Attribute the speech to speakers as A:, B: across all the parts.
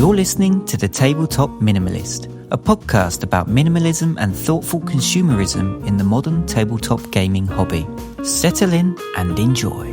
A: You're listening to the Tabletop Minimalist, a podcast about minimalism and thoughtful consumerism in the modern tabletop gaming hobby. Settle in and enjoy.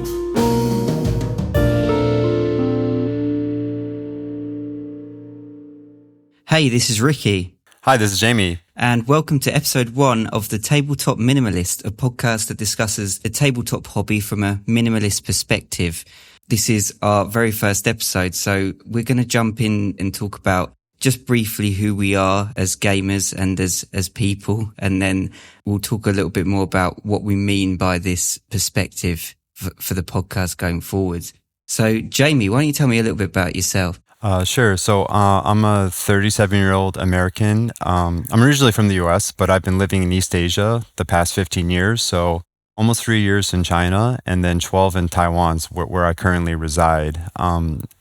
A: Hey, this is Ricky.
B: Hi, this is Jamie.
A: And welcome to episode 1 of the Tabletop Minimalist, a podcast that discusses the tabletop hobby from a minimalist perspective. This is our very first episode, so we're going to jump in and talk about just briefly who we are as gamers and as people, and then we'll talk a little bit more about what we mean by this perspective for the podcast going forward. So, Jamie, why don't you tell me a little bit about yourself?
B: Sure. So I'm a 37-year-old American. I'm originally from the U.S., but I've been living in East Asia the past 15 years. So almost 3 years in China and then 12 in Taiwan, where I currently reside.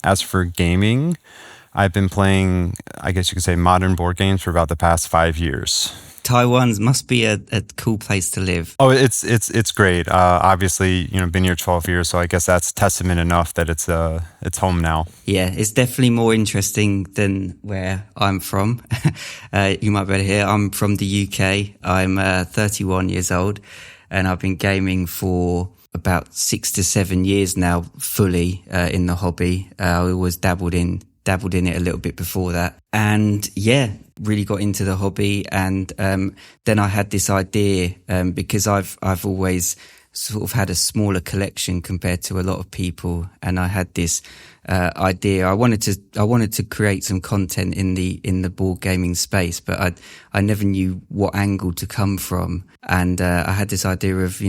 B: As for gaming, I've been playing, I guess you could say, modern board games for about the past 5 years.
A: Taiwan must be a cool place to live.
B: Oh, it's great. Obviously, been here 12 years, so I guess that's testament enough that it's home now.
A: Yeah, it's definitely more interesting than where I'm from. You might be able to hear I'm from the UK. I'm 31 years old, and I've been gaming for about 6 to 7 years now, fully in the hobby. I always dabbled in it a little bit before that, and yeah, really got into the hobby. And then I had this idea, because I've always sort of had a smaller collection compared to a lot of people, and I had this idea. I wanted to create some content in the board gaming space, but I never knew what angle to come from, and I had this idea of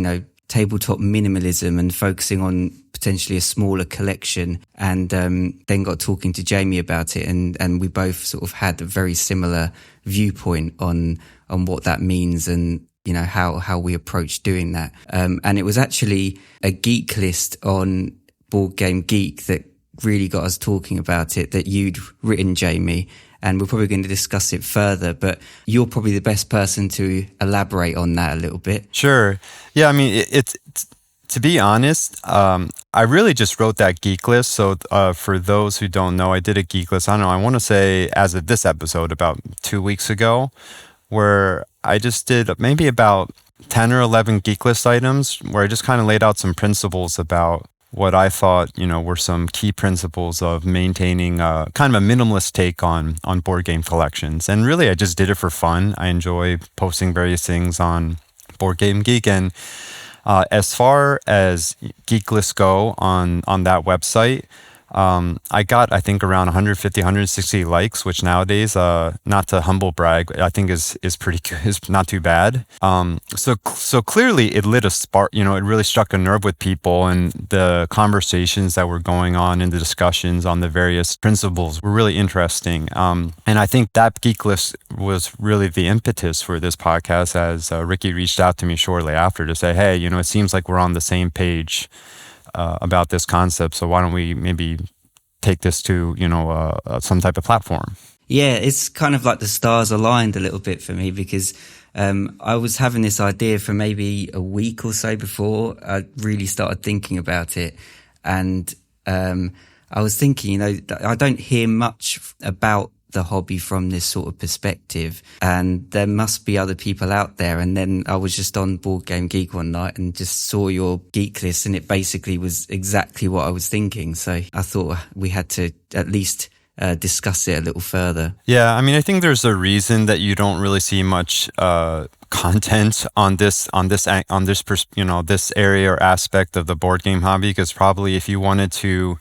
A: tabletop minimalism and focusing on potentially a smaller collection, and then got talking to Jamie about it, and we both sort of had a very similar viewpoint on what that means, and how we approach doing that. And it was actually a Geeklist on Board Game Geek that really got us talking about it, that you'd written, Jamie, and we're probably going to discuss it further, but you're probably the best person to elaborate on that a little bit.
B: Sure. Yeah, I mean, it's to be honest, I really just wrote that geek list. So for those who don't know, I did a geek list. I don't know, I want to say as of this episode, about 2 weeks ago, where I just did maybe about 10 or 11 geek list items where I just kind of laid out some principles about what I thought, were some key principles of maintaining kind of a minimalist take on board game collections. And really, I just did it for fun. I enjoy posting various things on Board Game Geek. And as far as geek lists go on that website, I got, I think, around 150, 160 likes, which nowadays, not to humble brag, I think is pretty good, is not too bad. So clearly it lit a spark, it really struck a nerve with people, and the conversations that were going on and the discussions on the various principles were really interesting. And I think that geek list was really the impetus for this podcast, as Ricky reached out to me shortly after to say, hey, it seems like we're on the same page about this concept, so why don't we maybe take this to some type of platform?
A: Yeah, it's kind of like the stars aligned a little bit for me, because I was having this idea for maybe a week or so before I really started thinking about it, and I was thinking, I don't hear much about the hobby from this sort of perspective, and there must be other people out there. And then I was just on Board Game Geek one night and just saw your geek list, and it basically was exactly what I was thinking. So I thought we had to at least discuss it a little further.
B: Yeah, I mean, I think there's a reason that you don't really see much content on this area or aspect of the board game hobby, because probably if you wanted to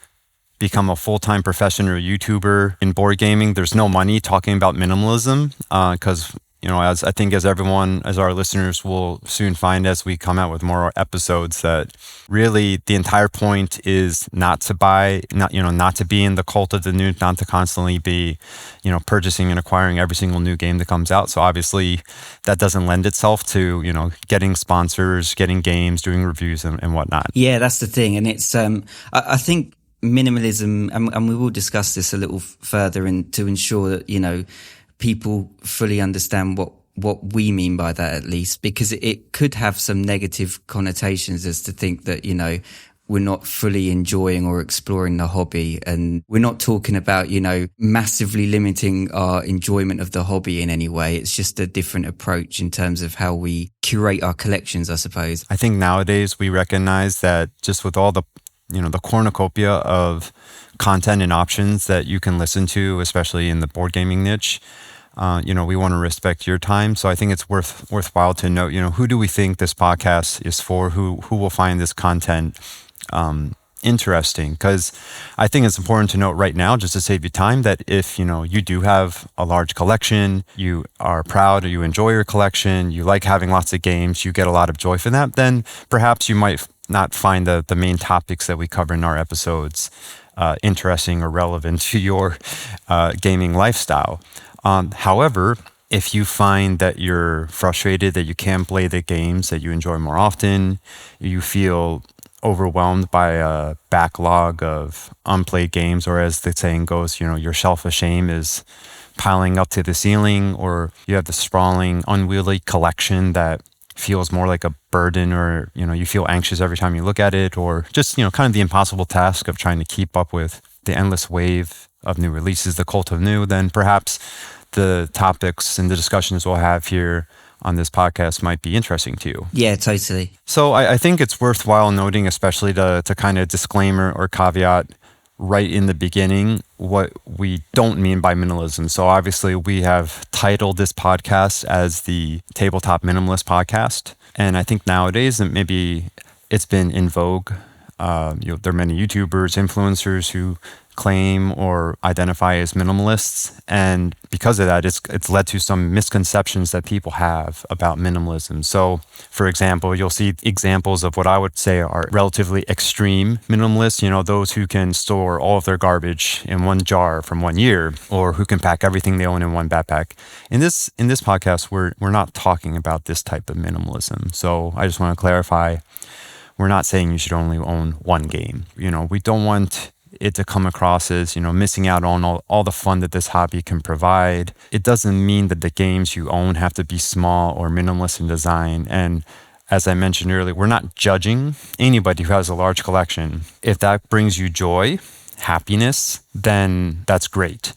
B: become a full-time professional YouTuber in board gaming, there's no money talking about minimalism, because as I think as our listeners will soon find as we come out with more episodes, that really the entire point is not to be in the cult of the new, not to constantly be purchasing and acquiring every single new game that comes out. So obviously that doesn't lend itself to getting sponsors, getting games, doing reviews and whatnot.
A: Yeah, that's the thing. And it's I think minimalism, and we will discuss this a little further, to ensure that people fully understand what we mean by that, at least, because it could have some negative connotations as to think that we're not fully enjoying or exploring the hobby. And we're not talking about, massively limiting our enjoyment of the hobby in any way. It's just a different approach in terms of how we curate our collections, I suppose.
B: I think nowadays we recognize that just with all the cornucopia of content and options that you can listen to, especially in the board gaming niche, we want to respect your time. So I think it's worthwhile to note, who do we think this podcast is for? Who will find this content interesting? Because I think it's important to note right now, just to save you time, that if you do have a large collection, you are proud, or you enjoy your collection, you like having lots of games, you get a lot of joy from that, then perhaps you might not find the main topics that we cover in our episodes interesting or relevant to your gaming lifestyle. However, if you find that you're frustrated, that you can't play the games that you enjoy more often, you feel overwhelmed by a backlog of unplayed games, or as the saying goes, your shelf of shame is piling up to the ceiling, or you have the sprawling, unwieldy collection that feels more like a burden, or you feel anxious every time you look at it, or just kind of the impossible task of trying to keep up with the endless wave of new releases, the cult of new, then perhaps the topics and the discussions we'll have here on this podcast might be interesting to you.
A: Yeah, totally.
B: So I think it's worthwhile noting, especially to kind of disclaimer or caveat right in the beginning, what we don't mean by minimalism. So obviously we have titled this podcast as the Tabletop Minimalist podcast. And I think nowadays maybe it's been in vogue. There are many YouTubers, influencers who claim or identify as minimalists, and because of that, it's led to some misconceptions that people have about minimalism. So, for example, you'll see examples of what I would say are relatively extreme minimalists. Those who can store all of their garbage in one jar from 1 year, or who can pack everything they own in one backpack. In this podcast, we're not talking about this type of minimalism. So, I just want to clarify, we're not saying you should only own one game. We don't want it to come across as, missing out on all the fun that this hobby can provide. It doesn't mean that the games you own have to be small or minimalist in design. And as I mentioned earlier, we're not judging anybody who has a large collection. If that brings you joy, happiness, then that's great.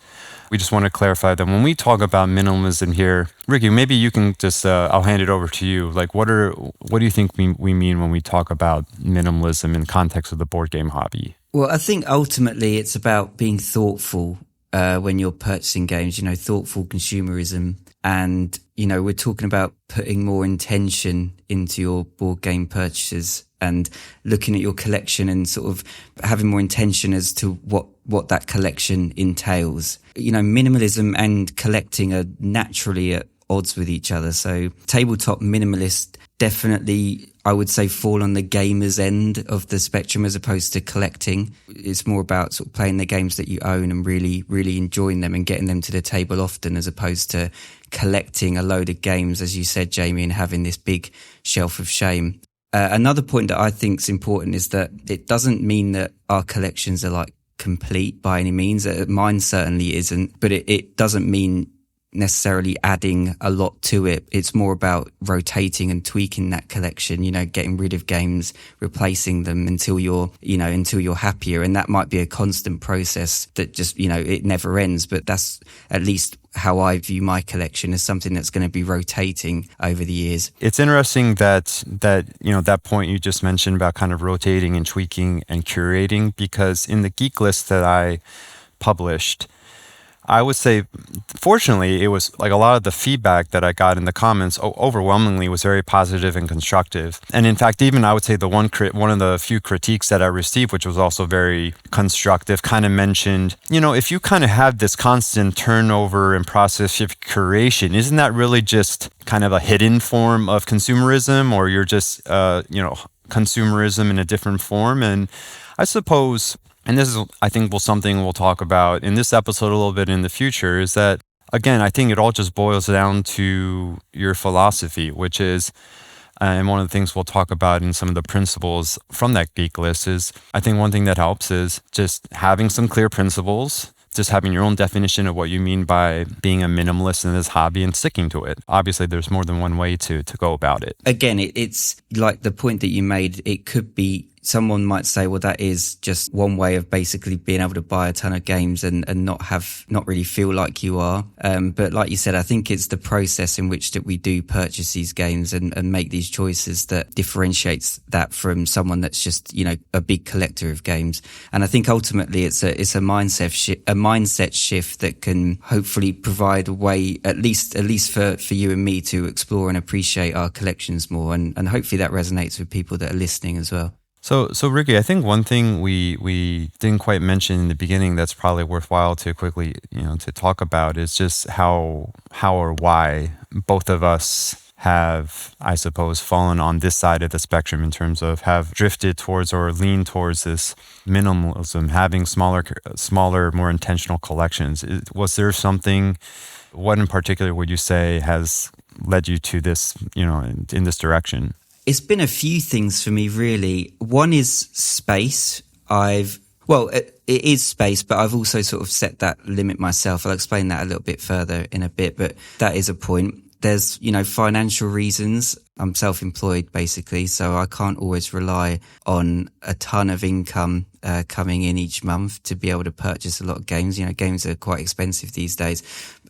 B: We just want to clarify that when we talk about minimalism here, Ricky, maybe you can just, I'll hand it over to you. Like, what do you think we mean when we talk about minimalism in context of the board game hobby?
A: Well, I think ultimately it's about being thoughtful when you're purchasing games, thoughtful consumerism. And, we're talking about putting more intention into your board game purchases and looking at your collection and sort of having more intention as to what that collection entails. Minimalism and collecting are naturally at odds with each other. So Tabletop Minimalist definitely, I would say, fall on the gamer's end of the spectrum as opposed to collecting. It's more about sort of playing the games that you own and really, really enjoying them and getting them to the table often, as opposed to collecting a load of games, as you said, Jamie, and having this big shelf of shame. Another point that I think is important is that it doesn't mean that our collections are like complete by any means. Mine certainly isn't, but it doesn't mean necessarily adding a lot to it. It's more about rotating and tweaking that collection, getting rid of games, replacing them until you're happier. And that might be a constant process that just, it never ends. But that's at least how I view my collection, as something that's going to be rotating over the years.
B: It's interesting that that point you just mentioned about kind of rotating and tweaking and curating, because in the Geeklist that I published, I would say, fortunately, it was like a lot of the feedback that I got in the comments overwhelmingly was very positive and constructive. And in fact, even I would say one of the few critiques that I received, which was also very constructive, kind of mentioned, if you kind of have this constant turnover and process of curation, isn't that really just kind of a hidden form of consumerism, or you're just, consumerism in a different form? And I suppose, and this is, I think, something we'll talk about in this episode a little bit in the future, is that, again, I think it all just boils down to your philosophy, which is, and one of the things we'll talk about in some of the principles from that Geeklist is, I think one thing that helps is just having some clear principles, just having your own definition of what you mean by being a minimalist in this hobby and sticking to it. Obviously, there's more than one way to go about it.
A: Again, it's like the point that you made. It could be someone might say, well, that is just one way of basically being able to buy a ton of games and not really feel like you are. But like you said, I think it's the process in which that we do purchase these games and make these choices that differentiates that from someone that's just, a big collector of games. And I think ultimately it's a mindset shift that can hopefully provide a way, at least for you and me, to explore and appreciate our collections more. And hopefully that resonates with people that are listening as well.
B: So Ricky, I think one thing we didn't quite mention in the beginning that's probably worthwhile to quickly, to talk about is just how or why both of us have, I suppose, fallen on this side of the spectrum in terms of have drifted towards or leaned towards this minimalism, having smaller, more intentional collections. Was there something, what in particular would you say has led you to this, in this direction?
A: It's been a few things for me, really. One is space. It is space, but I've also sort of set that limit myself. I'll explain that a little bit further in a bit, but that is a point. There's, financial reasons. I'm self-employed, basically, so I can't always rely on a ton of income coming in each month to be able to purchase a lot of games. Games are quite expensive these days.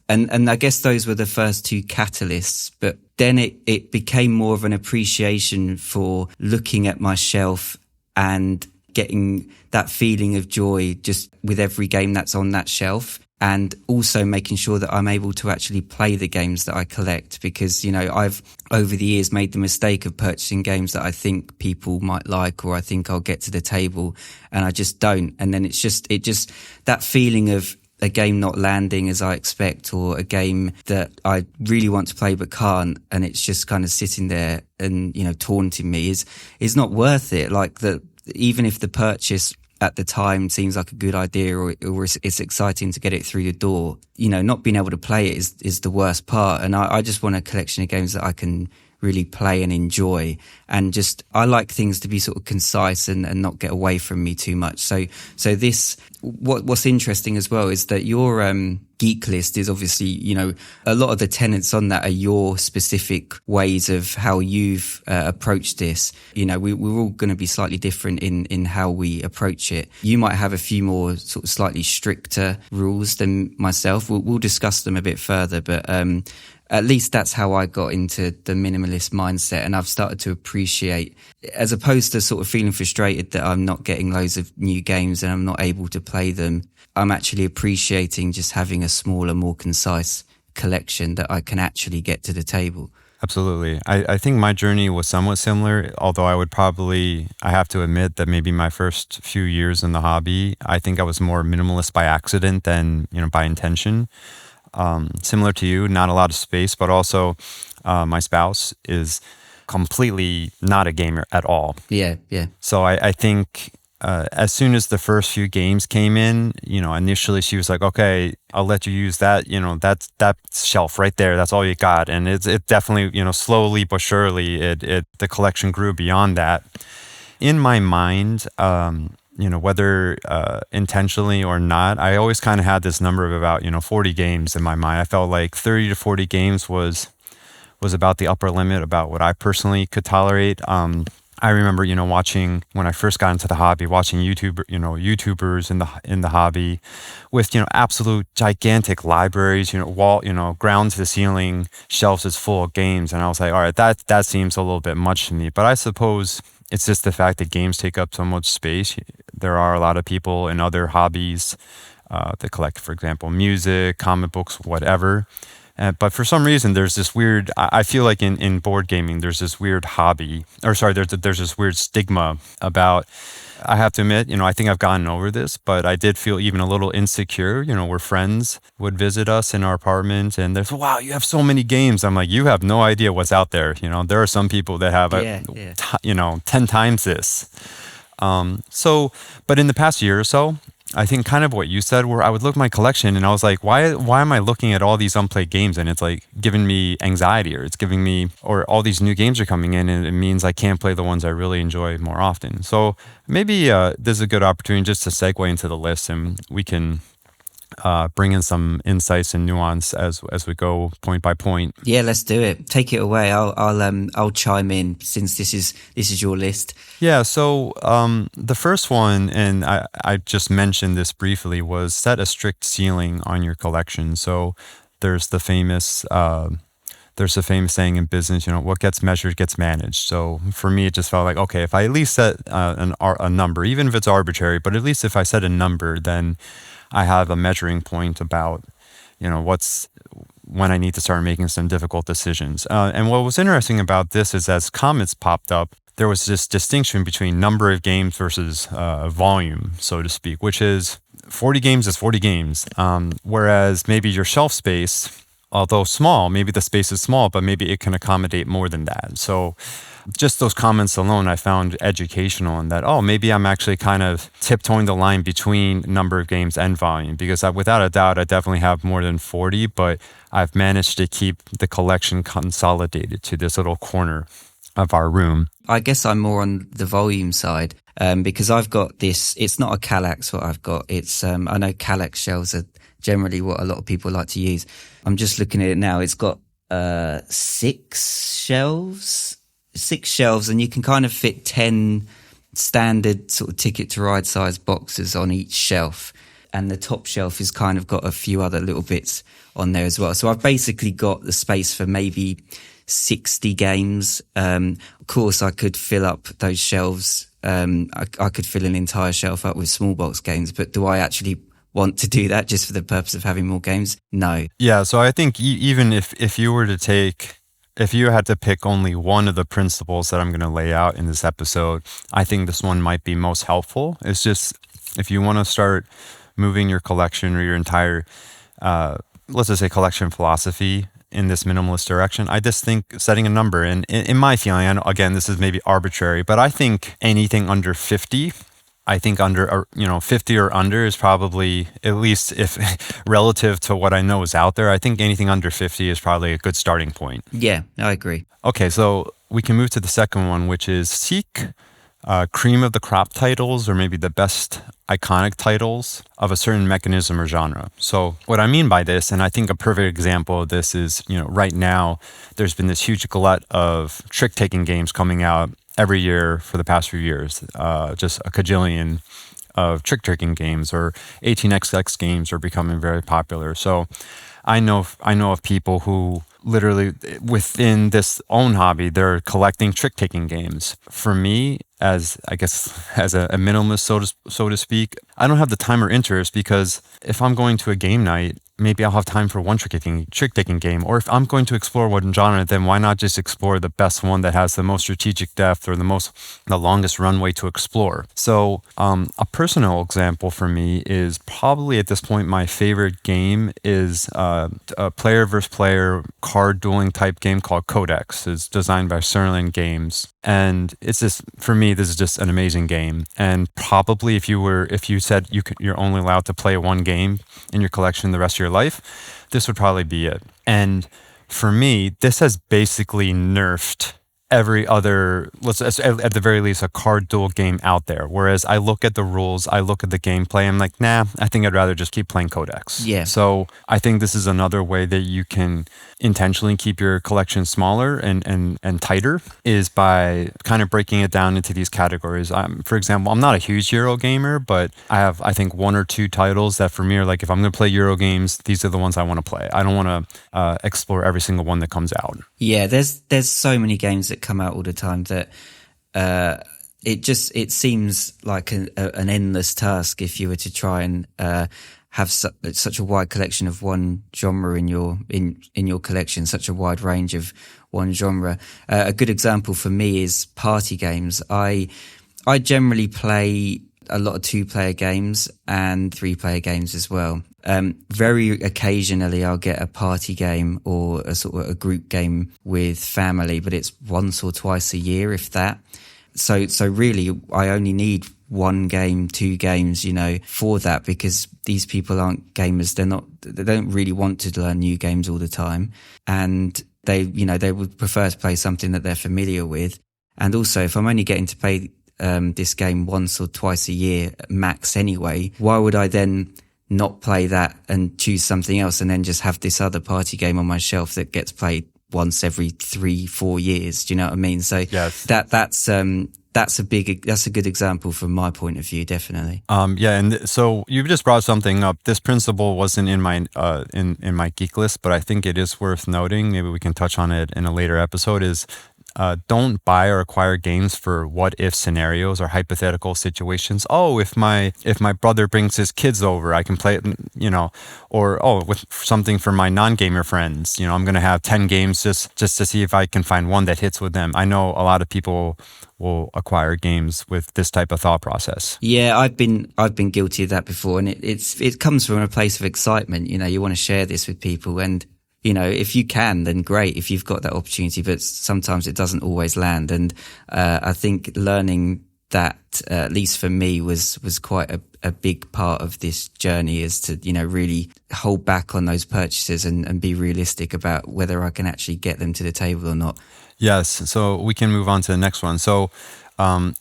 A: And I guess those were the first two catalysts, but then it became more of an appreciation for looking at my shelf and getting that feeling of joy just with every game that's on that shelf. And also making sure that I'm able to actually play the games that I collect, because, I've over the years made the mistake of purchasing games that I think people might like, or I think I'll get to the table, and I just don't. And then it just that feeling of a game not landing as I expect, or a game that I really want to play but can't, and it's just kind of sitting there and, taunting me is not worth it. Like even if the purchase at the time seems like a good idea, or it's exciting to get it through the door, not being able to play it is the worst part. And I just want a collection of games that I can really play and enjoy. And just, I like things to be sort of concise and not get away from me too much. So this, what's interesting as well is that your Geeklist is obviously, a lot of the tenets on that are your specific ways of how you've approached this. We're all going to be slightly different in how we approach it. You might have a few more sort of slightly stricter rules than myself. We'll discuss them a bit further, but at least that's how I got into the minimalist mindset, and I've started to appreciate, as opposed to sort of feeling frustrated that I'm not getting loads of new games and I'm not able to play them, I'm actually appreciating just having a smaller, more concise collection that I can actually get to the table.
B: Absolutely. I think my journey was somewhat similar, although I have to admit that maybe my first few years in the hobby, I think I was more minimalist by accident than, by intention. Similar to you, not a lot of space, but also my spouse is completely not a gamer at all.
A: Yeah.
B: So I think as soon as the first few games came in, initially she was like, okay, I'll let you use that, that shelf right there. That's all you got. And it definitely, slowly but surely, the collection grew beyond that. In my mind, whether intentionally or not, I always kind of had this number of about, 40 games in my mind. I felt like 30 to 40 games was about the upper limit, about what I personally could tolerate. I remember, watching, when I first got into the hobby, watching YouTubers in the hobby with, absolute gigantic libraries, ground to the ceiling shelves is full of games. And I was like, all right, that seems a little bit much to me. But I suppose it's just the fact that games take up so much space. There are a lot of people in other hobbies that collect, for example, music, comic books, whatever. But for some reason, there's this weird, I feel like in board gaming, there's this weird there's this weird stigma about, I have to admit, I think I've gotten over this, but I did feel even a little insecure, where friends would visit us in our apartment and there's, wow, you have so many games. I'm like, you have no idea what's out there. There are some people that have, 10 times this. But in the past year or so, I think kind of what you said, where I would look at my collection and I was like, why am I looking at all these unplayed games? And it's like giving me anxiety, or all these new games are coming in and it means I can't play the ones I really enjoy more often. So maybe this is a good opportunity just to segue into the list, and we can bring in some insights and nuance as we go point by point.
A: Yeah, let's do it. Take it away. I'll chime in since this is your list.
B: Yeah. So the first one, and I just mentioned this briefly, was set a strict ceiling on your collection. So there's the famous saying in business, what gets measured gets managed. So for me, it just felt like, okay, if I at least set a number, even if it's arbitrary, but at least if I set a number, then I have a measuring point about, what's when I need to start making some difficult decisions. And what was interesting about this is as comments popped up, there was this distinction between number of games versus volume, so to speak, which is 40 games is 40 games. Whereas maybe your shelf space, although small, maybe the space is small, but maybe it can accommodate more than that. So just those comments alone, I found educational in that, maybe I'm actually kind of tiptoeing the line between number of games and volume, because without a doubt, I definitely have more than 40, but I've managed to keep the collection consolidated to this little corner of our room.
A: I guess I'm more on the volume side because I've got this, it's not a Kallax what I've got. It's, I know Kallax shelves are generally what a lot of people like to use. I'm just looking at it now. It's got 6 shelves, and you can kind of fit 10 standard sort of Ticket to Ride size boxes on each shelf. And the top shelf has kind of got a few other little bits on there as well. So I've basically got the space for maybe 60 games. Of course, I could fill up those shelves. I could fill an entire shelf up with small box games, but do I actually want to do that just for the purpose of having more games? No.
B: Yeah, so I think even if you were to if you had to pick only one of the principles that I'm going to lay out in this episode, I think this one might be most helpful. It's just if you want to start moving your collection or your entire, let's just say collection philosophy in this minimalist direction, I just think setting a number, and in my feeling, and again, this is maybe arbitrary, but I think anything under 50, I think under 50 or under is probably, at least if relative to what I know is out there, I think anything under 50 is probably a good starting point.
A: Yeah, I agree.
B: Okay, so we can move to the second one, which is seek cream of the crop titles, or maybe the best iconic titles of a certain mechanism or genre. So what I mean by this, and I think a perfect example of this is, right now, there's been this huge glut of trick-taking games coming out every year for the past few years. Just a cajillion of trick-taking games, or 18xx games are becoming very popular. So I know of people who literally within this own hobby, they're collecting trick-taking games. For me, as a minimalist, so to speak, I don't have the time or interest, because if I'm going to a game night, maybe I'll have time for one trick-taking game. Or if I'm going to explore one genre, then why not just explore the best one that has the most strategic depth or the longest runway to explore? So a personal example for me is probably at this point my favorite game is a player versus player card dueling type game called Codex. It's designed by Serlin Games. And it's just, for me, this is just an amazing game. And probably if you said you're only allowed to play one game in your collection the rest of your life, this would probably be it. And for me, this has basically nerfed every other, at the very least, a card duel game out there. Whereas I look at the rules, I look at the gameplay, I'm like, nah, I think I'd rather just keep playing Codex.
A: Yeah.
B: So I think this is another way that you can intentionally keep your collection smaller and tighter, is by kind of breaking it down into these categories. For example, I'm not a huge Euro gamer, but I have, I think, 1 or 2 titles that for me are like, if I'm going to play Euro games, these are the ones I want to play. I don't want to explore every single one that comes out.
A: Yeah, there's so many games that come out all the time that it seems like an endless task if you were to try and have such a wide collection of one genre in your collection, such a wide range of one genre. A good example for me is party games. I generally play a lot of 2-player games and 3-player games as well. Very occasionally I'll get a party game or a sort of a group game with family, but it's once or twice a year, if that. So really I only need 1 game, 2 games, for that, because these people aren't gamers. They don't really want to learn new games all the time. And they would prefer to play something that they're familiar with. And also, if I'm only getting to play this game once or twice a year max anyway, why would I then not play that and choose something else and then just have this other party game on my shelf that gets played once every 3-4 years. Do you know what I mean? So
B: yes.
A: that's a good example from my point of view, definitely.
B: And so you just brought something up. This principle wasn't in my in my geek list, but I think it is worth noting. Maybe we can touch on it in a later episode. Is don't buy or acquire games for what if scenarios or hypothetical situations. Oh, if my brother brings his kids over, I can play it, or with something for my non-gamer friends. I'm going to have 10 games just to see if I can find one that hits with them. I know a lot of people will acquire games with this type of thought process.
A: Yeah, I've been guilty of that before, and it comes from a place of excitement. You want to share this with people, and if you can, then great, if you've got that opportunity, but sometimes it doesn't always land. And I think learning that, at least for me, was quite a big part of this journey, is to, really hold back on those purchases and be realistic about whether I can actually get them to the table or not.
B: Yes, so we can move on to the next one. So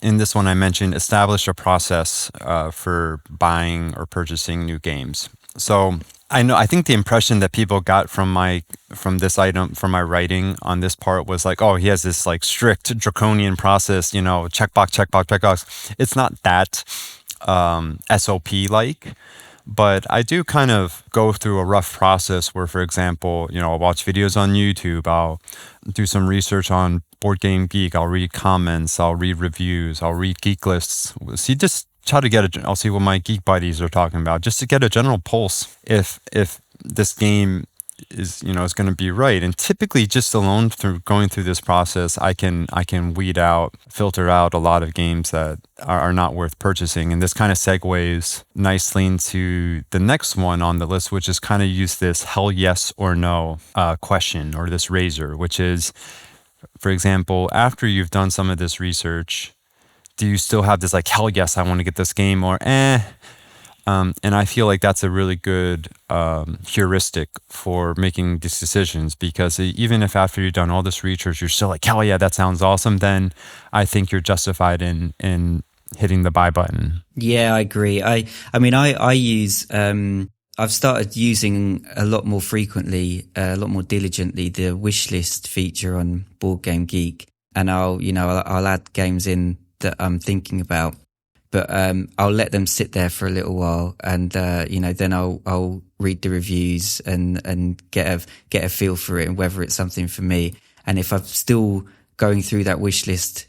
B: in this one, I mentioned establish a process for buying or purchasing new games. So I think the impression that people got from my writing on this part was like, oh, he has this like strict draconian process, checkbox. It's not that SOP like, but I do kind of go through a rough process where, for example, I'll watch videos on YouTube, I'll do some research on Board Game Geek, I'll read comments, I'll read reviews, I'll read Geeklists. See, just try to I'll see what my geek buddies are talking about, just to get a general pulse if this game is going to be right. And typically, just alone through going through this process, I can filter out a lot of games that are not worth purchasing. And this kind of segues nicely into the next one on the list, which is kind of use this hell yes or no question, or this razor, which is, for example, after you've done some of this research, do you still have this like, hell yes, I want to get this game, or and I feel like that's a really good heuristic for making these decisions, because even if after you've done all this research, you're still like, hell yeah, that sounds awesome, then I think you're justified in hitting the buy button.
A: Yeah, I agree. I mean, I use, I've started using a lot more frequently, a lot more diligently, the wishlist feature on Board Game Geek. And I'll add games in that I'm thinking about, but I'll let them sit there for a little while, and then I'll read the reviews and get a feel for it and whether it's something for me. And if I'm still going through that wish list,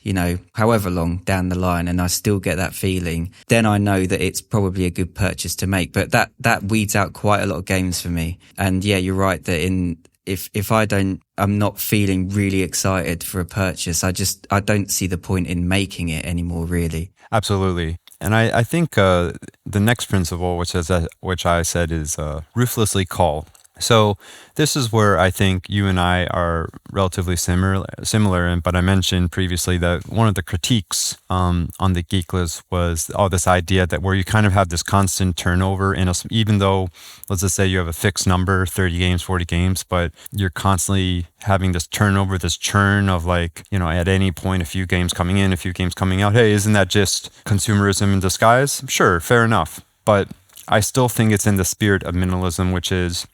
A: however long down the line, and I still get that feeling, then I know that it's probably a good purchase to make. But that weeds out quite a lot of games for me. And yeah, you're right that if I'm not feeling really excited for a purchase, I don't see the point in making it anymore, really.
B: Absolutely. And I think the next principle, which I said, is ruthlessly call. So this is where I think you and I are relatively similar. But I mentioned previously that one of the critiques on the Geeklist was this idea that where you kind of have this constant turnover even though, let's just say you have a fixed number, 30 games, 40 games, but you're constantly having this turnover, this churn of like, at any point, a few games coming in, a few games coming out. Hey, isn't that just consumerism in disguise? Sure, fair enough. But I still think it's in the spirit of minimalism, which is,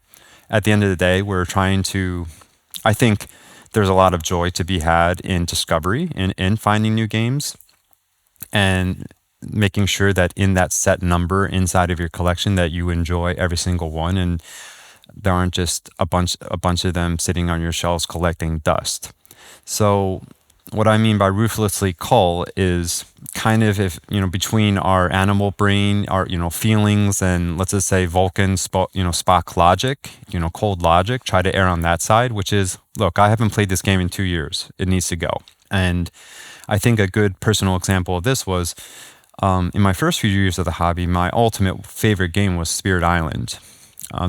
B: at the end of the day, I think there's a lot of joy to be had in discovery, in finding new games, and making sure that in that set number inside of your collection that you enjoy every single one, and there aren't just a bunch of them sitting on your shelves collecting dust. So what I mean by ruthlessly cull is kind of, if between our animal brain, our feelings, and let's just say Vulcan Spock logic, cold logic, try to err on that side, which is, look, I haven't played this game in 2 years, it needs to go. And I think a good personal example of this was in my first few years of the hobby, my ultimate favorite game was Spirit Island.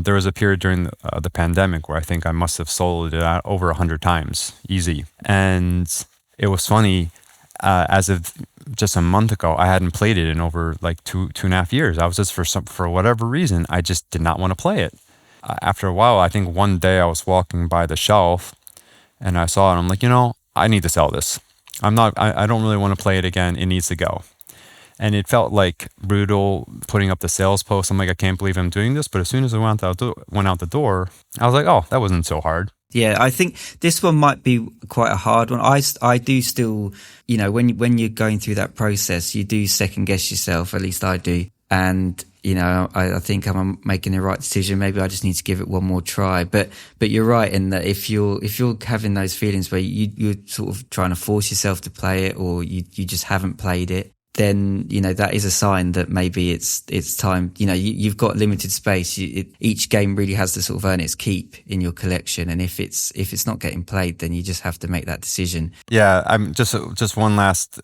B: There was a period during the pandemic where I think I must have sold it out over 100 times, easy. And it was funny, as of just a month ago, I hadn't played it in over like two and a half years. I was just, for whatever reason, I just did not want to play it. After a while, I think one day I was walking by the shelf and I saw it. I'm like, I need to sell this. I don't really want to play it again. It needs to go. And it felt like brutal putting up the sales post. I'm like, I can't believe I'm doing this. But as soon as I went out the door, I was like, oh, that wasn't so hard.
A: Yeah, I think this one might be quite a hard one. I do still, when you're going through that process, you do second guess yourself. At least I do. And, I think I'm making the right decision. Maybe I just need to give it one more try. But you're right in that if you're having those feelings where you're sort of trying to force yourself to play it, or you just haven't played it, then, that is a sign that maybe it's time. You've got limited space. Each game really has to sort of earn its keep in your collection. And if it's not getting played, then you just have to make that decision.
B: Yeah. I'm just one last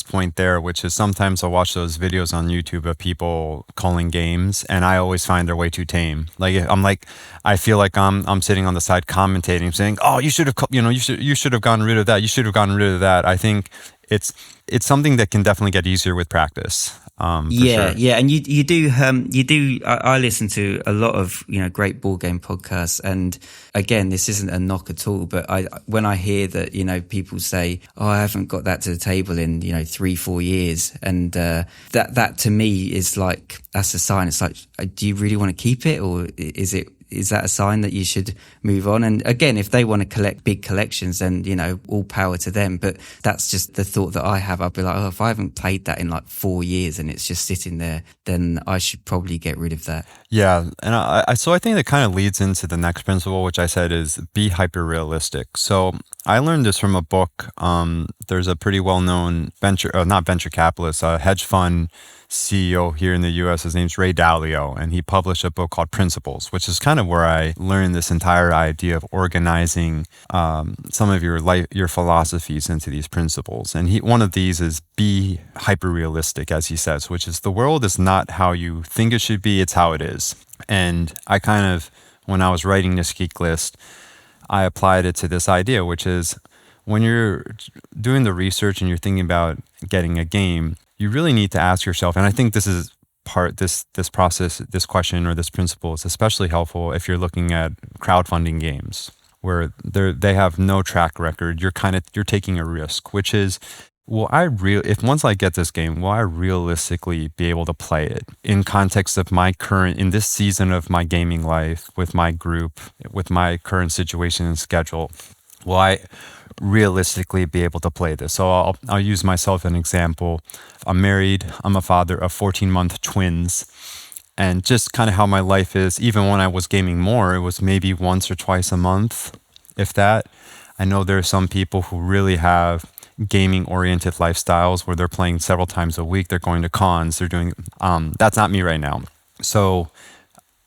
B: point there, which is sometimes I'll watch those videos on YouTube of people calling games, and I always find they're way too tame. I feel like I'm sitting on the side commentating, saying, "Oh, you should have, you should have gotten rid of that. You should have gotten rid of that." I think it's something that can definitely get easier with practice.
A: Yeah,
B: sure.
A: yeah, and you do. I listen to a lot of great board game podcasts, and again, this isn't a knock at all. But when I hear that people say, "Oh, I haven't got that to the table in 3-4 years," and that to me is like, that's a sign. It's like, do you really want to keep it, or is that a sign that you should move on? And again, if they want to collect big collections, then, all power to them. But that's just the thought that I have. I'll be like, oh, if I haven't played that in like 4 years and it's just sitting there, then I should probably get rid of that.
B: Yeah. And so I think that kind of leads into the next principle, which I said is be hyper realistic. So I learned this from a book. There's a pretty well-known not venture capitalist, hedge fund CEO here in the US. His name's Ray Dalio, and he published a book called Principles, which is kind of where I learned this entire idea of organizing some of your philosophies into these principles. And one of these is be hyper realistic, as he says, which is the world is not how you think it should be, it's how it is. And I kind of, when I was writing this Geeklist, I applied it to this idea, which is when you're doing the research and you're thinking about getting a game, you really need to ask yourself, and I think this is this process, this question or this principle is especially helpful if you're looking at crowdfunding games where they have no track record. You're taking a risk, which is, if once I get this game, will I realistically be able to play it in context of in this season of my gaming life, with my group, with my current situation and schedule? Will I realistically be able to play this? So I'll use myself as an example. I'm married. I'm a father of 14-month twins. And just kind of how my life is, even when I was gaming more, it was maybe once or twice a month, if that. I know there are some people who really have gaming-oriented lifestyles where they're playing several times a week. They're going to cons. They're doing... that's not me right now. So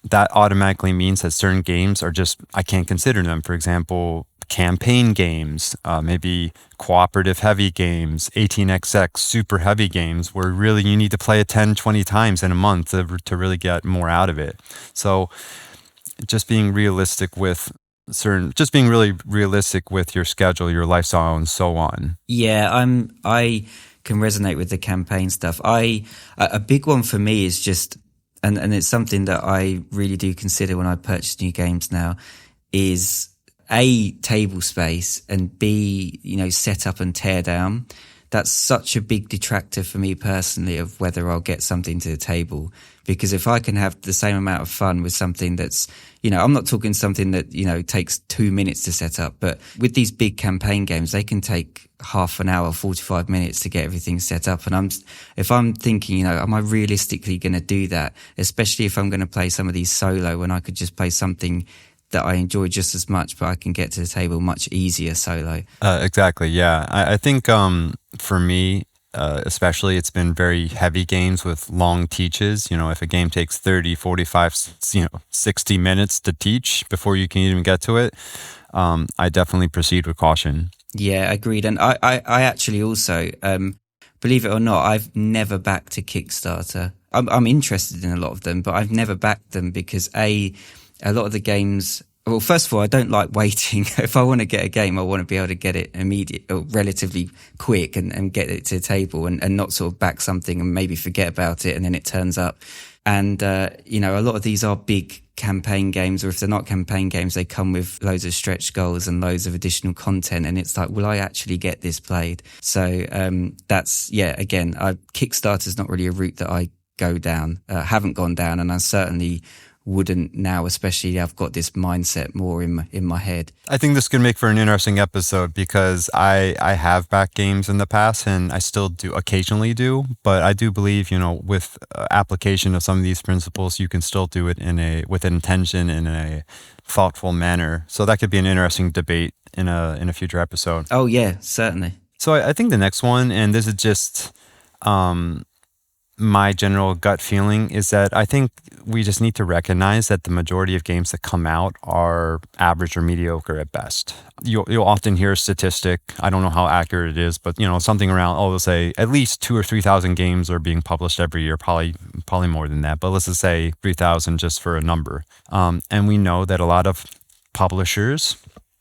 B: that automatically means that certain games are just... I can't consider them. For example, campaign games, maybe cooperative heavy games, 18xx super heavy games where really you need to play it 10, 20 times in a month to really get more out of it. So just being realistic with really realistic with your schedule, your lifestyle, and so on.
A: Yeah, I can resonate with the campaign stuff. A big one for me is just, and it's something that I really do consider when I purchase new games now, is A, table space, and B, set up and tear down. That's such a big detractor for me personally of whether I'll get something to the table. Because if I can have the same amount of fun with something that's, I'm not talking something that, takes 2 minutes to set up, but with these big campaign games, they can take half an hour, 45 minutes to get everything set up. And if I'm thinking, am I realistically going to do that? Especially if I'm going to play some of these solo, when I could just play something that I enjoy just as much, but I can get to the table much easier solo.
B: Exactly, yeah. I think for me, especially, it's been very heavy games with long teaches. If a game takes 30, 45, 60 minutes to teach before you can even get to it, I definitely proceed with caution.
A: Yeah, agreed. And I actually also, believe it or not, I've never backed a Kickstarter. I'm interested in a lot of them, but I've never backed them because a lot of the games Well, first of all, I don't like waiting. If I want to get a game, I want to be able to get it immediate or relatively quick and get it to the table and not sort of back something and maybe forget about it and then it turns up. And, you know, a lot of these are big campaign games, or if they're not campaign games, they come with loads of stretch goals and loads of additional content. And it's like, will I actually get this played? So, that's, yeah, again, Kickstarter's not really a route that I go down, haven't gone down. And I certainly wouldn't now, especially I've got this mindset more in my head.
B: I think this could make for an interesting episode because I have backed games in the past and I still do occasionally do, but I do believe, you know, with application of some of these principles, you can still do it with intention in a thoughtful manner. So that could be an interesting debate in a future episode.
A: Oh yeah, certainly.
B: So I think the next one, and this is just my general gut feeling, is that I think we just need to recognize that the majority of games that come out are average or mediocre at best. You'll often hear a statistic, I don't know how accurate it is, but you know, something around, they'll say at least 2,000 or 3,000 games are being published every year, probably more than that, but let's just say 3,000 just for a number. And we know that a lot of publishers,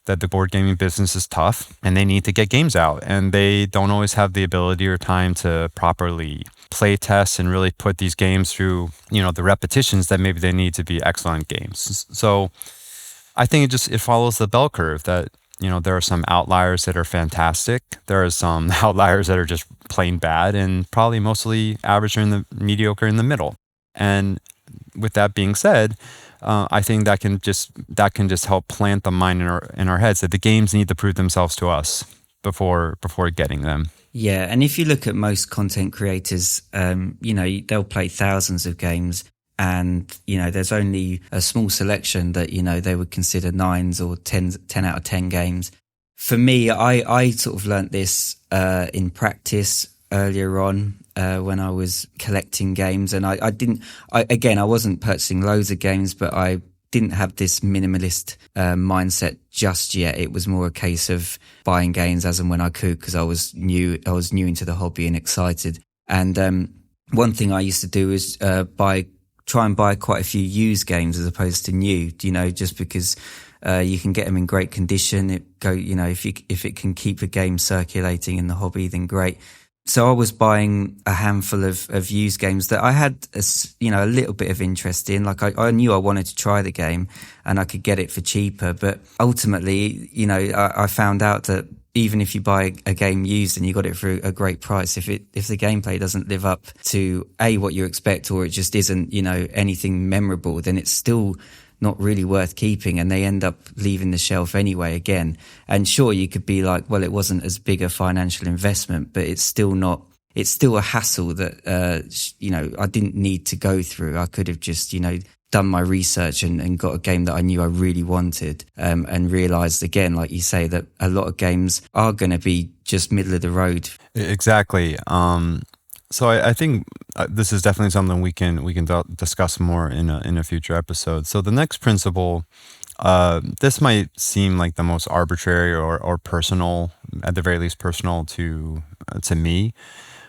B: that the board gaming business is tough and they need to get games out and they don't always have the ability or time to properly play test and really put these games through, you know, the repetitions that maybe they need to be excellent games. So I think it follows the bell curve that, you know, there are some outliers that are fantastic. There are some outliers that are just plain bad and probably mostly average or mediocre in the middle. And with that being said, I think that can just help plant the mind in our heads that the games need to prove themselves to us before getting them.
A: Yeah, and if you look at most content creators, you know, they'll play thousands of games, and you know, there's only a small selection that, you know, they would consider 9s or 10 out of 10 games. For me, I sort of learnt this in practice earlier on. When I was collecting games, and I wasn't purchasing loads of games, but I didn't have this minimalist mindset just yet. It was more a case of buying games as and when I could because I was new into the hobby and excited. And one thing I used to do is try and buy quite a few used games as opposed to new, you know, just because you can get them in great condition. If it can keep a game circulating in the hobby, then great. So I was buying a handful of used games that I had, a little bit of interest in. Like I knew I wanted to try the game and I could get it for cheaper. But ultimately, you know, I found out that even if you buy a game used and you got it for a great price, if the gameplay doesn't live up to what you expect, or it just isn't, you know, anything memorable, then it's still not really worth keeping, and they end up leaving the shelf anyway again. And sure, you could be like, well, it wasn't as big a financial investment, but it's still a hassle that, you know, I didn't need to go through. I could have just, you know, done my research and got a game that I knew I really wanted, and realized again, like you say, that a lot of games are going to be just middle of the road.
B: Exactly. So I think this is definitely something we can discuss more in a future episode. So the next principle, this might seem like the most arbitrary or personal, at the very least personal to me,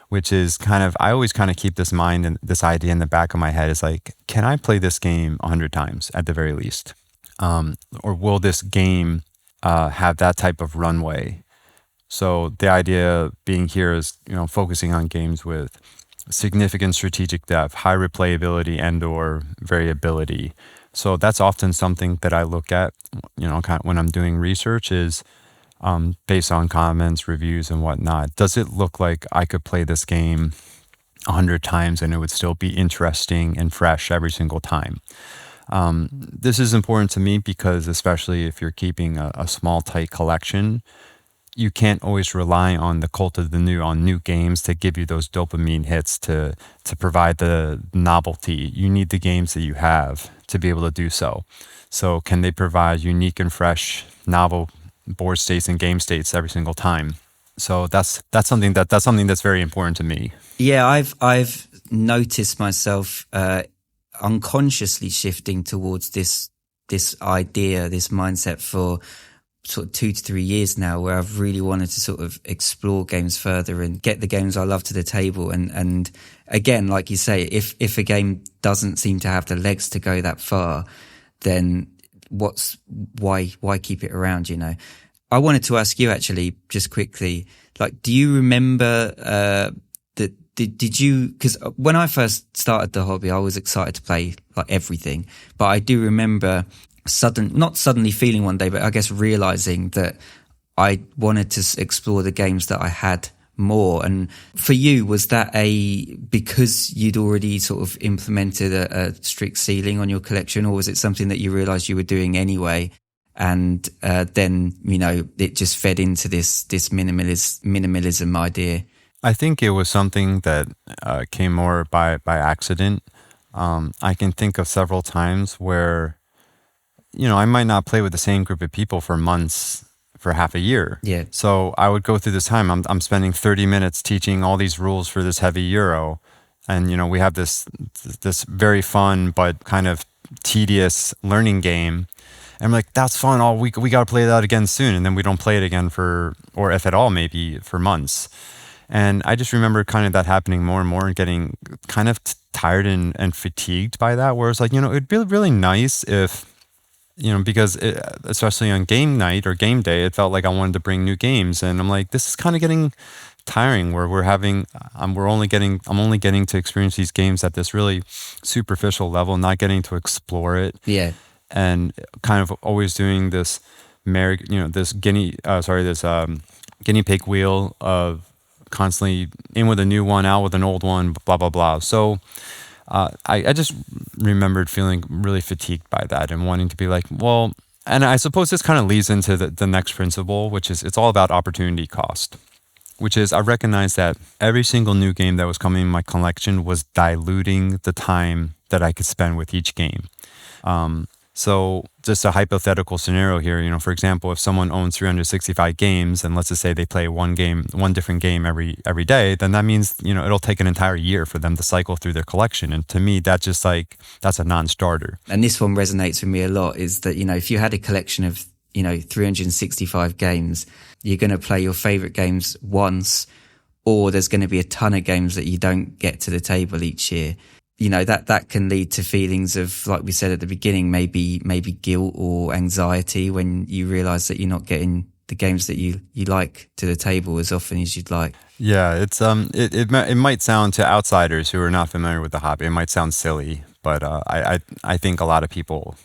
B: which is I always keep this mind and this idea in the back of my head is like, can I play this game 100 times at the very least? Or will this game have that type of runway? So the idea being here is, you know, focusing on games with significant strategic depth, high replayability and/or variability. So that's often something that I look at, you know, when I'm doing research is based on comments, reviews, and whatnot. Does it look like I could play this game 100 times and it would still be interesting and fresh every single time? This is important to me because, especially if you're keeping a small, tight collection, you can't always rely on the cult of the new, on new games to give you those dopamine hits to provide the novelty. You need the games that you have to be able to do so. So can they provide unique and fresh, novel board states and game states every single time? So that's something that's very important to me.
A: Yeah, I've noticed myself unconsciously shifting towards this idea, this mindset for sort of 2 to 3 years now, where I've really wanted to sort of explore games further and get the games I love to the table. And again, like you say, if a game doesn't seem to have the legs to go that far, then why keep it around, you know? I wanted to ask you actually, just quickly, like, do you remember, did you, because when I first started the hobby, I was excited to play like everything, but I do remember not suddenly feeling one day, but I guess realizing that I wanted to explore the games that I had more. And for you, was that because you'd already sort of implemented a strict ceiling on your collection, or was it something that you realized you were doing anyway? And then, you know, it just fed into this minimalism idea.
B: I think it was something that came more by accident. I can think of several times where, you know, I might not play with the same group of people for months, for half a year.
A: Yeah.
B: So I would go through this time. I'm spending 30 minutes teaching all these rules for this heavy Euro. And, you know, we have this very fun but kind of tedious learning game. And I'm like, that's fun. We got to play that again soon. And then we don't play it again or if at all, maybe for months. And I just remember kind of that happening more and more and getting kind of tired and fatigued by that, where it's like, you know, it'd be really nice if, you know, because especially on game night or game day, it felt like I wanted to bring new games. And I'm like, this is kind of getting tiring where I'm only getting to experience these games at this really superficial level, not getting to explore it.
A: Yeah.
B: And kind of always doing this guinea pig wheel of constantly in with a new one, out with an old one, blah, blah, blah. So I just remembered feeling really fatigued by that and wanting to be like, well, and I suppose this kind of leads into the next principle, which is it's all about opportunity cost, which is I recognized that every single new game that was coming in my collection was diluting the time that I could spend with each game. So just a hypothetical scenario here, you know, for example, if someone owns 365 games and let's just say they play one different game every day, then that means, you know, it'll take an entire year for them to cycle through their collection. And to me, that's a non-starter.
A: And this one resonates with me a lot, is that, you know, if you had a collection of, you know, 365 games, you're going to play your favorite games once, or there's going to be a ton of games that you don't get to the table each year. You know, that can lead to feelings of, like we said at the beginning, maybe guilt or anxiety when you realize that you're not getting the games that you like to the table as often as you'd like.
B: Yeah, it's it might sound to outsiders who are not familiar with the hobby, it might sound silly, but I think a lot of people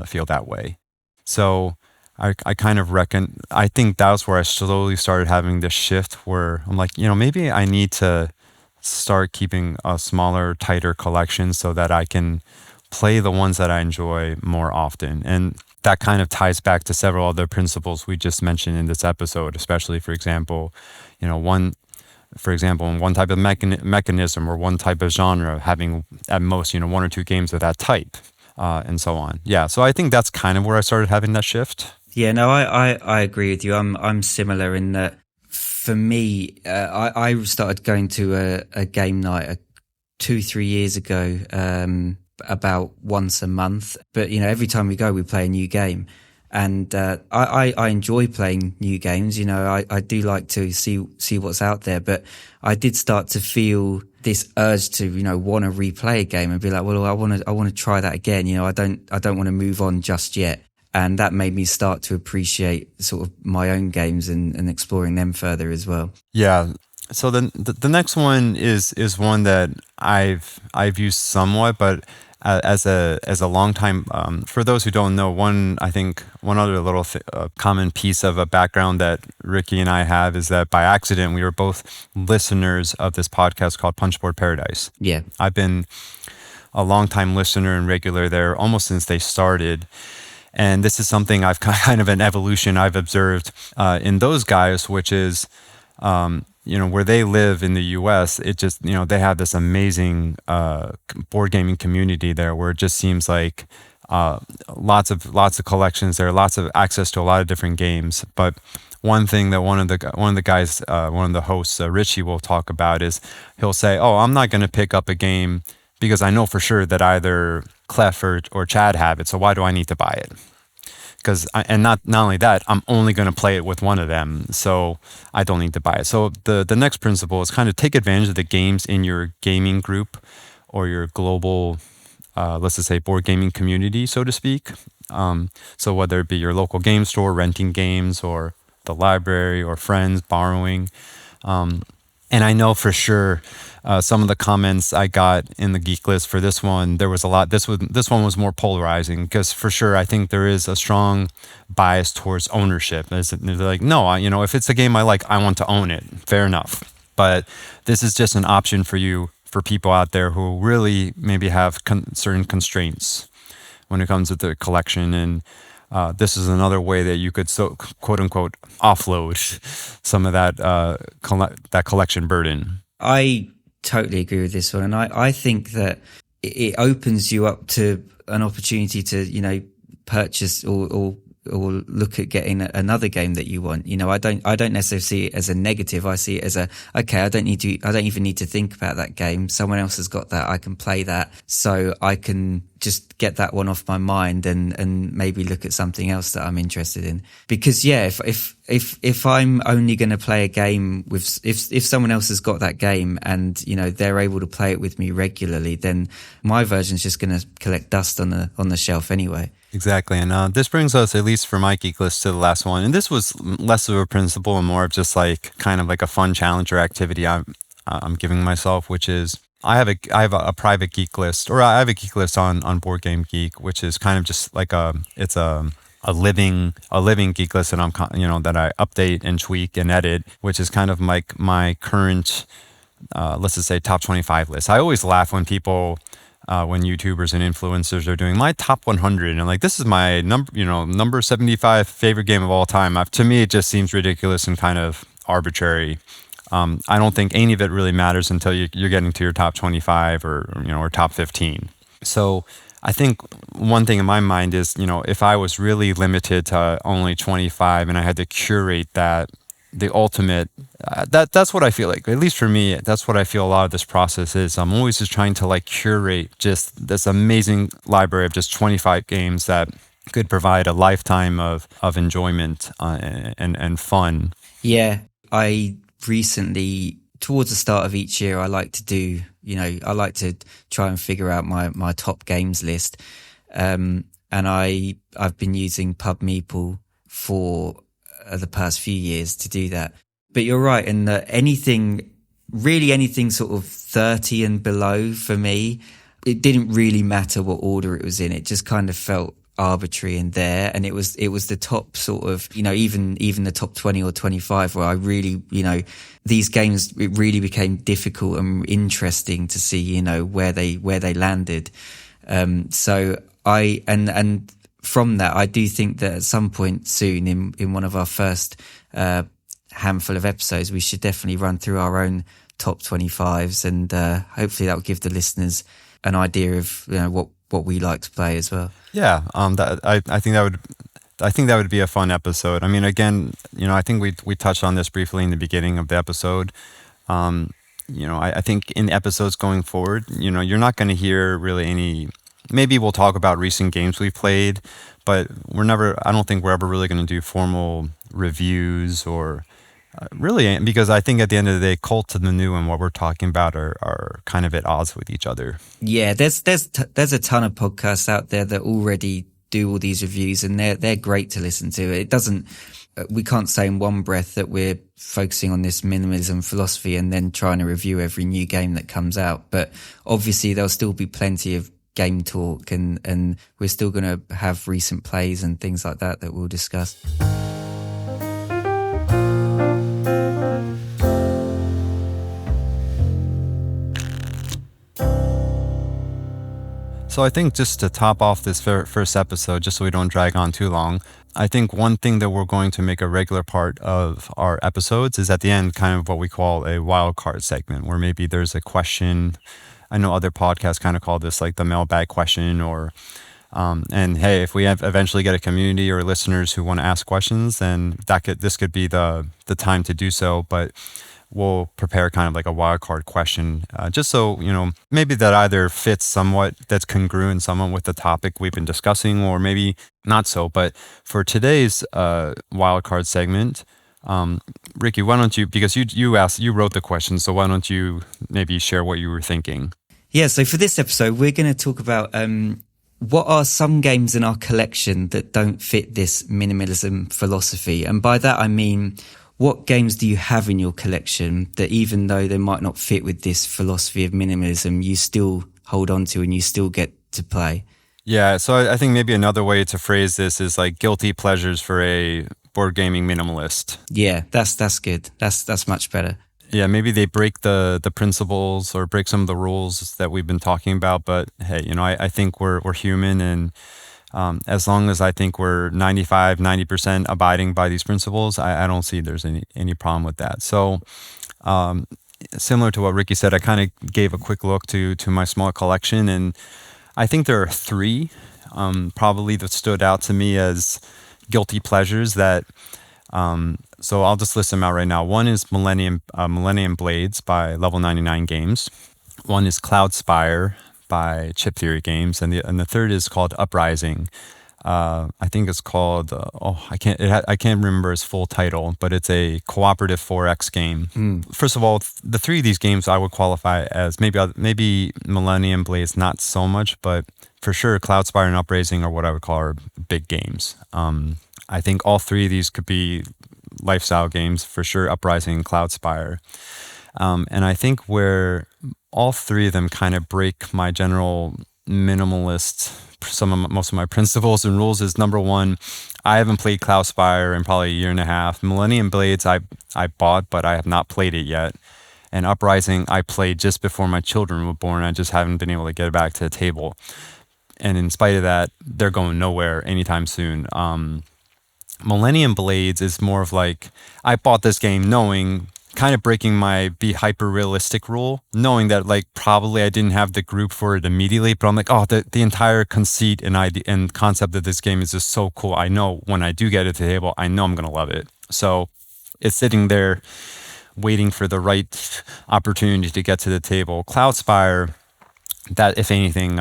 B: feel that way. So I kind of I think that was where I slowly started having this shift where I'm like, you know, maybe I need to start keeping a smaller, tighter collection so that I can play the ones that I enjoy more often. And that kind of ties back to several other principles we just mentioned in this episode, especially, for example, you know, one type of mechanism or one type of genre having at most, you know, one or two games of that type, and so on. Yeah, so I think that's kind of where I started having that shift.
A: Yeah, no, I agree with you. I'm similar in that. For me, I started going to a game night 2-3 years ago, about once a month. But, you know, every time we go, we play a new game. And I enjoy playing new games. You know, I do like to see what's out there. But I did start to feel this urge to, you know, want to replay a game and be like, well, I want to try that again. You know, I don't want to move on just yet. And that made me start to appreciate sort of my own games and exploring them further as well.
B: Yeah. So the next one is one that I've used somewhat, but as a long time, for those who don't know, one other little common piece of a background that Ricky and I have is that by accident we were both listeners of this podcast called Punchboard Paradise.
A: Yeah,
B: I've been a long time listener and regular there almost since they started. And this is something I've kind of an evolution I've observed in those guys, which is, you know, where they live in the U.S., it just, you know, they have this amazing board gaming community there where it just seems like lots of collections there, lots of access to a lot of different games. But one thing that one of the hosts, Richie, will talk about is he'll say, "Oh, I'm not going to pick up a game because I know for sure that either Clef or Chad have it, so why do I need to buy it? And not only that, I'm only going to play it with one of them, so I don't need to buy it." So the next principle is kind of take advantage of the games in your gaming group or your global let's just say, board gaming community, so to speak. So whether it be your local game store, renting games, or the library, or friends borrowing. And I know for sure some of the comments I got in the Geeklist for this one, there was a lot. This one was more polarizing because for sure I think there is a strong bias towards ownership. They're like, no, if it's a game I like, I want to own it. Fair enough. But this is just an option for people out there who really maybe have certain constraints when it comes to the collection. And this is another way that you could, quote unquote, offload some of that collection burden.
A: I totally agree with this one. And I think that it opens you up to an opportunity to, purchase or look at getting another game that you want. I don't necessarily see it as a negative. I see it as okay, I don't even need to think about that game. Someone else has got that. I can play that. So I can just get that one off my mind and maybe look at something else that I'm interested in. Because if I'm only going to play a game with, if someone else has got that game and, they're able to play it with me regularly, then my version's just going to collect dust on the shelf anyway.
B: Exactly. And this brings us, at least for my Geeklist, to the last one. And this was less of a principle and more of just kind of like a fun challenge or activity I'm giving myself, which is I have a private Geeklist, or I have a Geeklist on Board Game Geek, which is kind of just like a living Geeklist that I update and tweak and edit, which is kind of like my current, let's just say, top 25 list. I always laugh when people, when YouTubers and influencers are doing my top 100 and this is my number 75 favorite game of all time. To me, it just seems ridiculous and kind of arbitrary. I don't think any of it really matters until you're getting to your top 25 or top 15. So I think one thing in my mind is, if I was really limited to only 25 and I had to curate the ultimate, that's what I feel like. At least for me, that's what I feel a lot of this process is. I'm always just trying to curate just this amazing library of just 25 games that could provide a lifetime of enjoyment and fun.
A: Yeah, I recently, towards the start of each year, I like to do, I like to try and figure out my top games list. And I've been using PubMeeple for the past few years to do that. But you're right in that anything sort of 30 and below for me, it didn't really matter what order it was in. It just kind of felt arbitrary in there, and it was the top sort of, even the top 20 or 25 where I really, these games, it really became difficult and interesting to see, where they landed. So and from that, I do think that at some point soon in one of our first handful of episodes, we should definitely run through our own top 25s, and hopefully that will give the listeners an idea of what we like to play as well.
B: Yeah, I think that would be a fun episode. I mean, again, I think we touched on this briefly in the beginning of the episode. I think in episodes going forward, you're not going to hear really any. Maybe we'll talk about recent games we've played, but I don't think we're ever really going to do formal reviews or really, because I think at the end of the day, cult and the new and what we're talking about are kind of at odds with each other.
A: Yeah, there's a ton of podcasts out there that already do all these reviews, and they're great to listen to. It doesn't, we can't say in one breath that we're focusing on this minimalism philosophy and then trying to review every new game that comes out. But obviously there'll still be plenty of game talk, and we're still going to have recent plays and things like that we'll discuss.
B: So I think just to top off this first episode, just so we don't drag on too long, I think one thing that we're going to make a regular part of our episodes is at the end kind of what we call a wildcard segment, where maybe there's a question. I know other podcasts kind of call this the mailbag question, or and hey, if we eventually get a community or listeners who want to ask questions, then this could be the time to do so. But we'll prepare kind of like a wildcard question, just so, maybe that either fits somewhat, that's congruent somewhat with the topic we've been discussing, or maybe not so. But for today's wildcard segment, Ricky, why don't you, because you wrote the question, so why don't you maybe share what you were thinking?
A: Yeah, so for this episode, we're going to talk about what are some games in our collection that don't fit this minimalism philosophy. And by that, I mean, what games do you have in your collection that even though they might not fit with this philosophy of minimalism, you still hold on to and you still get to play?
B: Yeah, so I think maybe another way to phrase this is like guilty pleasures for a board gaming minimalist.
A: Yeah, that's good. That's much better.
B: Yeah, maybe they break the principles or break some of the rules that we've been talking about. But hey, I think we're human, and as long as I think we're 90% abiding by these principles, I don't see there's any problem with that. So similar to what Ricky said, I kind of gave a quick look to my small collection, and I think there are three probably that stood out to me as guilty pleasures that so I'll just list them out right now. One is Millennium Blades by Level 99 Games. One is Cloud Spire by Chip Theory Games, and the third is called Uprising. I think it's called I can't remember its full title, but it's a cooperative 4X game. First of all, the three of these games I would qualify as maybe Millennium Blades not so much, but for sure Cloud Spire and Uprising are what I would call are big games. I think all three of these could be lifestyle games, for sure Uprising and Cloud Spire. And I think where all three of them kind of break my general minimalist, most of my principles and rules is, number one, I haven't played Cloud Spire in probably a year and a half. Millennium Blades I bought, but I have not played it yet. And Uprising I played just before my children were born. I just haven't been able to get it back to the table. And in spite of that, they're going nowhere anytime soon. Millennium Blades is more of like, I bought this game knowing, kind of breaking my be hyper realistic rule, knowing that like probably I didn't have the group for it immediately, but I'm like, the entire conceit and idea and concept of this game is just so cool. I know when I do get it to the table, I know I'm going to love it. So it's sitting there waiting for the right opportunity to get to the table. Cloud Spire, that if anything,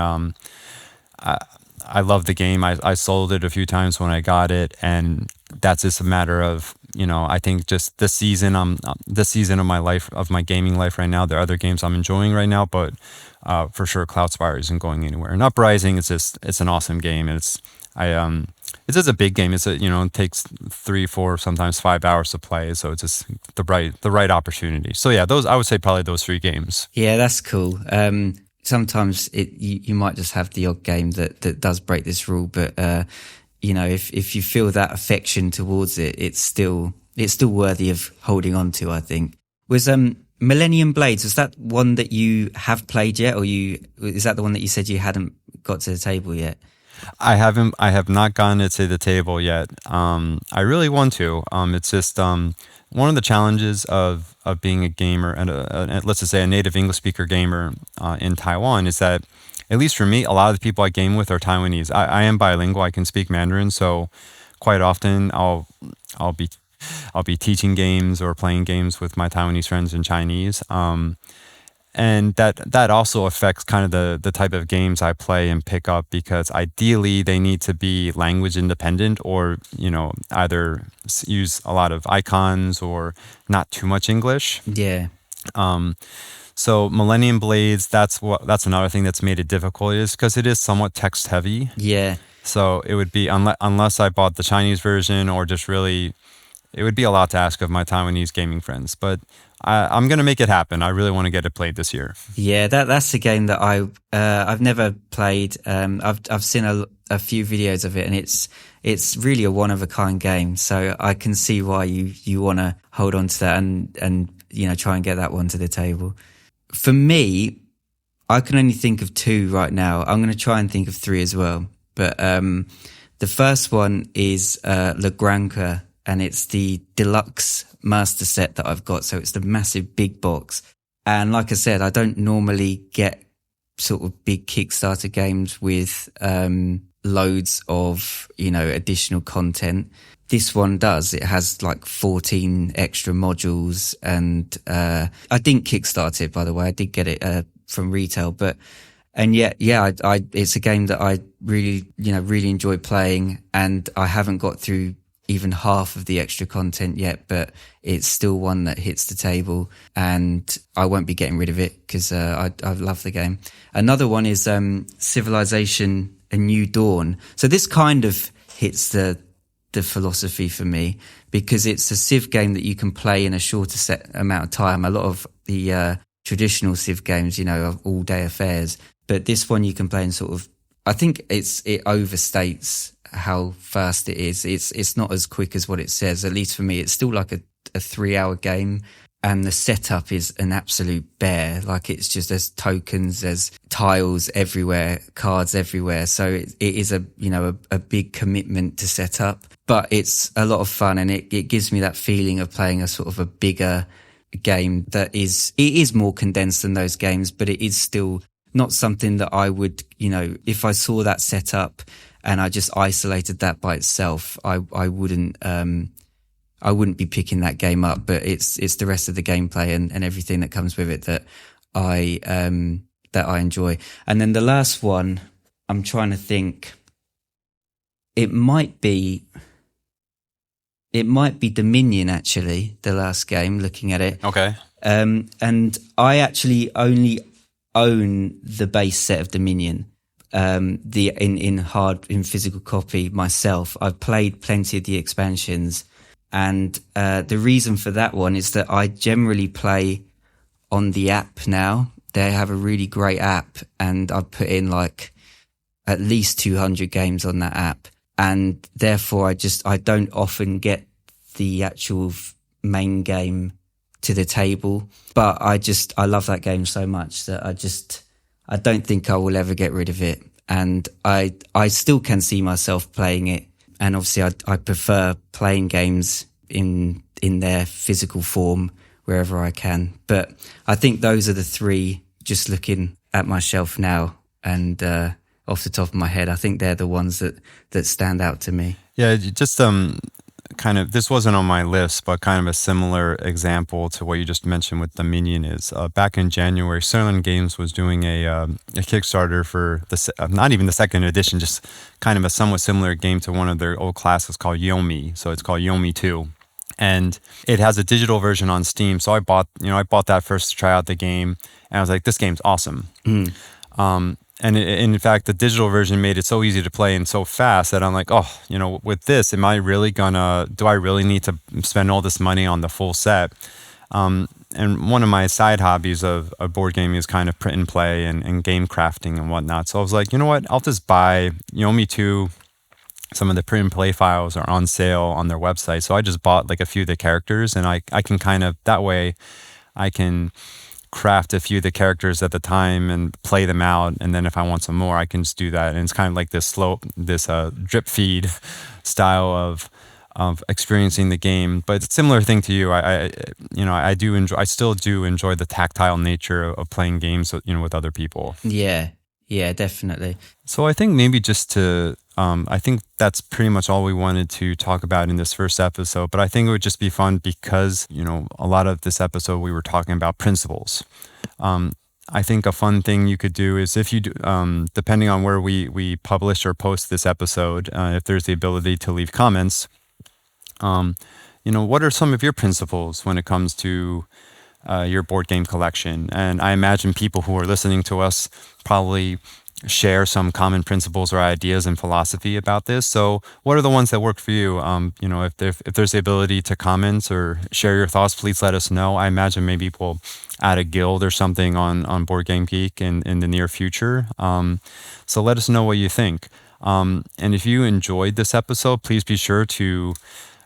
B: I love the game. I sold it a few times when I got it, and that's just a matter of, I think just this season of my life, of my gaming life right now. There are other games I'm enjoying right now, but for sure Cloud Spire isn't going anywhere. And Uprising, it's an awesome game, and it's just a big game. It takes 3, 4, sometimes 5 hours to play, so it's just the right opportunity. So yeah, I would say probably those three games.
A: Yeah, that's cool. Sometimes you might just have the odd game that does break this rule, but if you feel that affection towards it, it's still worthy of holding on to, I think. Was Millennium Blades, was that one that you have played yet, or is that the one that you said you hadn't got to the table yet?
B: I have not gotten it to the table yet. I really want to. It's just one of the challenges of being a gamer and let's just say a native English speaker gamer in Taiwan is that, at least for me, a lot of the people I game with are Taiwanese. I am bilingual. I can speak Mandarin, so quite often I'll be teaching games or playing games with my Taiwanese friends in Chinese. And that also affects kind of the type of games I play and pick up, because ideally they need to be language independent, or either use a lot of icons or not too much English.
A: Yeah.
B: So Millennium Blades, that's another thing that's made it difficult, is because it is somewhat text heavy.
A: Yeah.
B: So it would be, unless I bought the Chinese version, or just really, it would be a lot to ask of my Taiwanese gaming friends. But I'm going to make it happen. I really want to get it played this year.
A: Yeah, that's a game that I've never played. I've seen a few videos of it, and it's really a one of a kind game. So I can see why you want to hold on to that and try and get that one to the table. For me, I can only think of two right now. I'm going to try and think of three as well. But the first one is Le Granca, and it's the deluxe master set that I've got. So it's the massive big box. And like I said, I don't normally get sort of big Kickstarter games with loads of, additional content. This one does. It has like 14 extra modules, and I didn't kickstart it, by the way. I did get it from retail, it's a game that I really enjoy playing, and I haven't got through even half of the extra content yet, but it's still one that hits the table, and I won't be getting rid of it because I love the game. Another one is Civilization: A New Dawn. So this kind of hits the philosophy for me, because it's a Civ game that you can play in a shorter set amount of time. A lot of the traditional Civ games, are all-day affairs, but this one you can play in sort of, I think it overstates how fast it is. It's not as quick as what it says. At least for me, it's still like a 3-hour game, and the setup is an absolute bear. Like, it's just, there's tokens, there's tiles everywhere, cards everywhere. So it is a big commitment to set up, but it's a lot of fun, and it gives me that feeling of playing a sort of a bigger game it is more condensed than those games, but it is still not something that I would, if I saw that setup and I just isolated that by itself, I wouldn't be picking that game up. But it's the rest of the gameplay and everything that comes with it that I enjoy. And then the last one, I'm trying to think, it might be Dominion, actually, the last game, looking at it.
B: Okay.
A: And I actually only own the base set of Dominion, in physical copy myself. I've played plenty of the expansions, and the reason for that one is that I generally play on the app now. They have a really great app, and I've put in like at least 200 games on that app. And therefore I don't often get the actual main game to the table, but I love that game so much that I don't think I will ever get rid of it. And I still can see myself playing it. And obviously I prefer playing games in their physical form wherever I can. But I think those are the three, just looking at my shelf now, and off the top of my head, I think they're the ones that stand out to me.
B: Yeah, just kind of, this wasn't on my list, but kind of a similar example to what you just mentioned with Dominion is back in January, Sterling Games was doing a Kickstarter for not even the second edition, just kind of a somewhat similar game to one of their old classics called Yomi. So it's called Yomi 2. And it has a digital version on Steam. So I bought that first to try out the game, and I was like, this game's awesome. And in fact, the digital version made it so easy to play and so fast that I'm like, with this, do I really need to spend all this money on the full set? And one of my side hobbies of board gaming is kind of print and play and game crafting and whatnot. So I was like, you know what? I'll just buy Yomi 2. Some of the print and play files are on sale on their website. So I just bought like a few of the characters, and I can kind of, that way I can craft a few of the characters at the time and play them out, and then if I want some more, I can just do that. And it's kind of like this drip feed style of experiencing the game. But it's a similar thing to you. I still do enjoy the tactile nature of playing games, with other people.
A: Yeah, definitely.
B: So I think maybe just to I think that's pretty much all we wanted to talk about in this first episode. But I think it would just be fun because, a lot of this episode we were talking about principles. I think a fun thing you could do is, if you do, depending on where we publish or post this episode, if there's the ability to leave comments, what are some of your principles when it comes to your board game collection? And I imagine people who are listening to us probably share some common principles or ideas and philosophy about this. So what are the ones that work for you? If there's the ability to comment or share your thoughts, please let us know. I imagine maybe we'll add a guild or something on Board Game Geek in the near future. So let us know what you think. And if you enjoyed this episode, please be sure to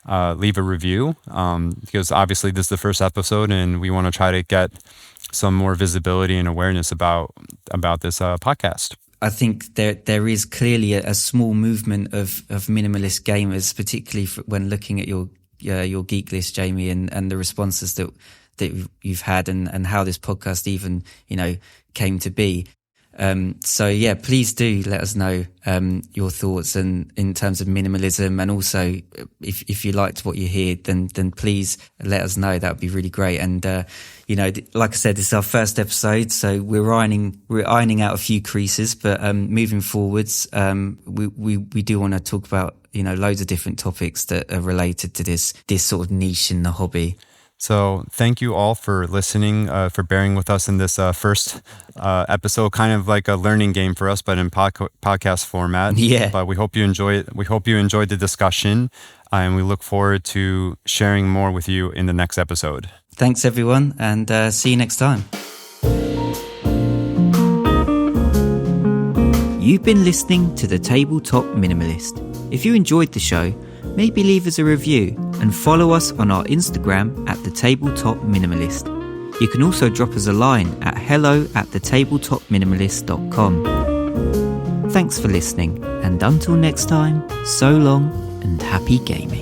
B: leave a review, because obviously this is the first episode and we want to try to get some more visibility and awareness about this podcast.
A: I think there is clearly a small movement of minimalist gamers, particularly when looking at your Geeklist, Jamie, and the responses that you've had and how this podcast even came to be. So yeah, please do let us know your thoughts and in terms of minimalism, and also if you liked what you heard, then please let us know. That would be really great. And like I said, this is our first episode, so we're ironing out a few creases, but moving forwards, we do want to talk about loads of different topics that are related to this sort of niche in the hobby.
B: So thank you all for listening, for bearing with us in this first episode, kind of like a learning game for us, but in podcast format.
A: Yeah.
B: But we hope you enjoy it. We hope you enjoyed the discussion, and we look forward to sharing more with you in the next episode.
A: Thanks, everyone, and see you next time. You've been listening to the Tabletop Minimalist. If you enjoyed the show, maybe leave us a review and follow us on our Instagram at the Tabletop Minimalist. You can also drop us a line at hello@thetabletopminimalist.com. Thanks for listening, and until next time, so long and happy gaming.